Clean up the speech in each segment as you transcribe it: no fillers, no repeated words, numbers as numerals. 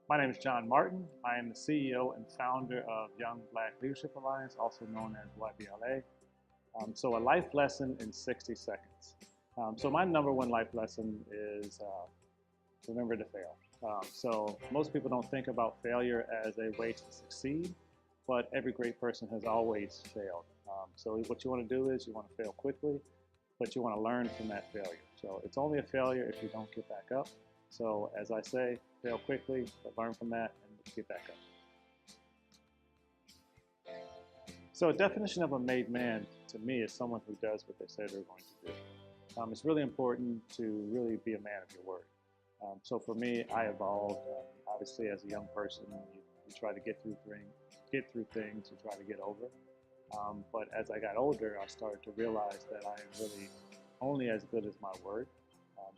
My name is John Martin. I am the CEO and founder of Young Black Leadership Alliance, also known as YBLA. So a life lesson in 60 seconds. So my number one life lesson is remember to fail. So most people don't think about failure as a way to succeed, but every great person has always failed. So what you want to do is you want to fail quickly, but you want to learn from that failure. So it's only a failure if you don't get back up. So as I say, fail quickly, but learn from that and get back up. So a definition of a made man to me is someone who does what they say they're going to do. It's really important to really be a man of your word. So for me, I evolved. Obviously, as a young person, you try to get through things, you try to get over. But as I got older, I started to realize that I am really only as good as my word.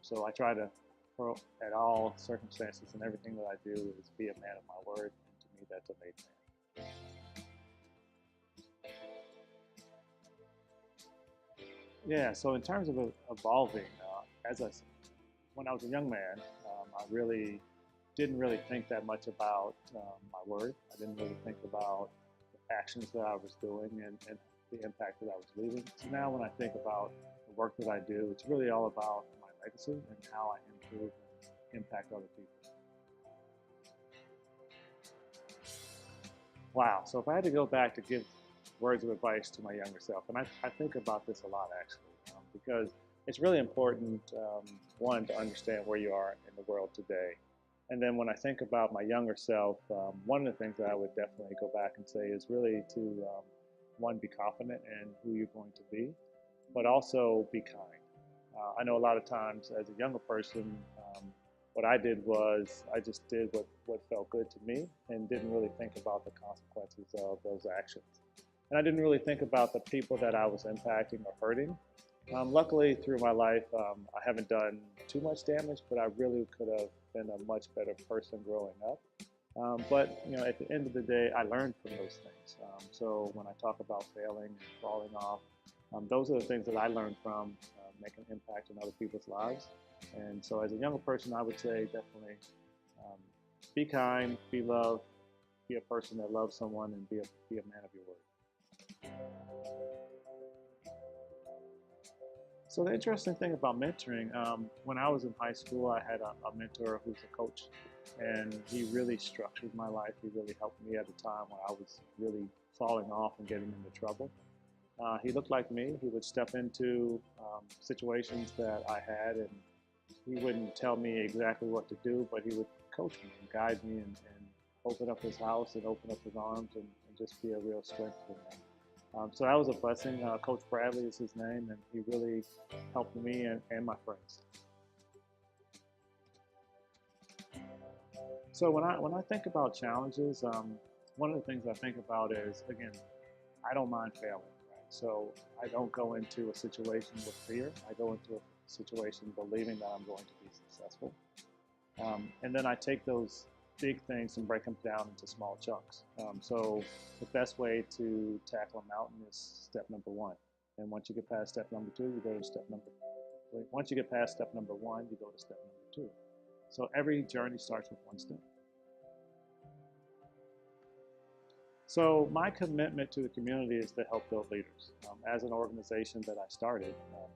So I try to, at all circumstances and everything that I do, is be a man of my word. And to me, that's a made man. Yeah. So in terms of evolving, when I was a young man, I really didn't really think that much about my word. I didn't really think about the actions that I was doing and the impact that I was leaving. So now when I think about the work that I do, it's really all about my legacy and how I improve and impact other people. Wow. So if I had to go back to give words of advice to my younger self, and I think about this a lot actually, because it's really important, one, to understand where you are in the world today. And then when I think about my younger self, one of the things that I would definitely go back and say is really to, one, be confident in who you're going to be, but also be kind. I know a lot of times as a younger person, what I did was I just did what felt good to me and didn't really think about the consequences of those actions. And I didn't really think about the people that I was impacting or hurting. Luckily, through my life, I haven't done too much damage, but I really could have been a much better person growing up. But at the end of the day, I learned from those things. So when I talk about failing and falling off, those are the things that I learned from making an impact in other people's lives. And so as a younger person, I would say definitely um, be kind, be loved, be a person that loves someone, and be a man of your word. So the interesting thing about mentoring, when I was in high school, I had a mentor who's a coach, and he really structured my life. He really helped me at a time when I was really falling off and getting into trouble. He looked like me. He would step into situations that I had, and he wouldn't tell me exactly what to do, but he would coach me and guide me and open up his house and open up his arms and just be a real strength for me. So that was a blessing. Coach Bradley is his name, and he really helped me and my friends. So when I think about challenges, one of the things I think about is, again, I don't mind failing. Right? So I don't go into a situation with fear. I go into a situation believing that I'm going to be successful. And then I take those big things and break them down into small chunks. So the best way to tackle a mountain is step number one. And once you get past step number two, you go to step number. Once you get past step number one, you go to step number two. So every journey starts with one step. So my commitment to the community is to help build leaders. As an organization that I started,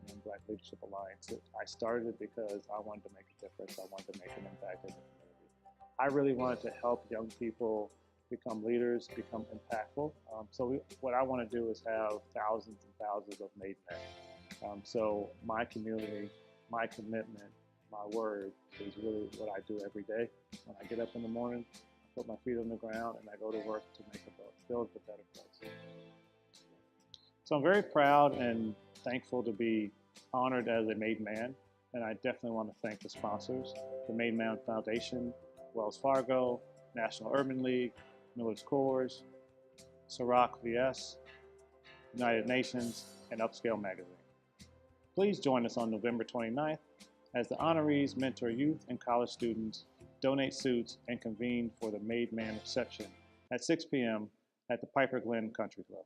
Young Black Leadership Alliance, I started it because I wanted to make a difference. I wanted to make an impact in the community. I really wanted to help young people become leaders, become impactful. What I want to do is have thousands and thousands of made men. So my community, my commitment, my word is really what I do every day. When I get up in the morning, I put my feet on the ground and I go to work to make build a better place. So I'm very proud and thankful to be honored as a made man. And I definitely want to thank the sponsors, the Made Man Foundation, Wells Fargo, National Urban League, Miller's Coors, Ciroc VS, United Nations, and Upscale Magazine. Please join us on November 29th as the honorees mentor youth and college students, donate suits, and convene for the Made Man reception at 6 p.m. at the Piper Glen Country Club.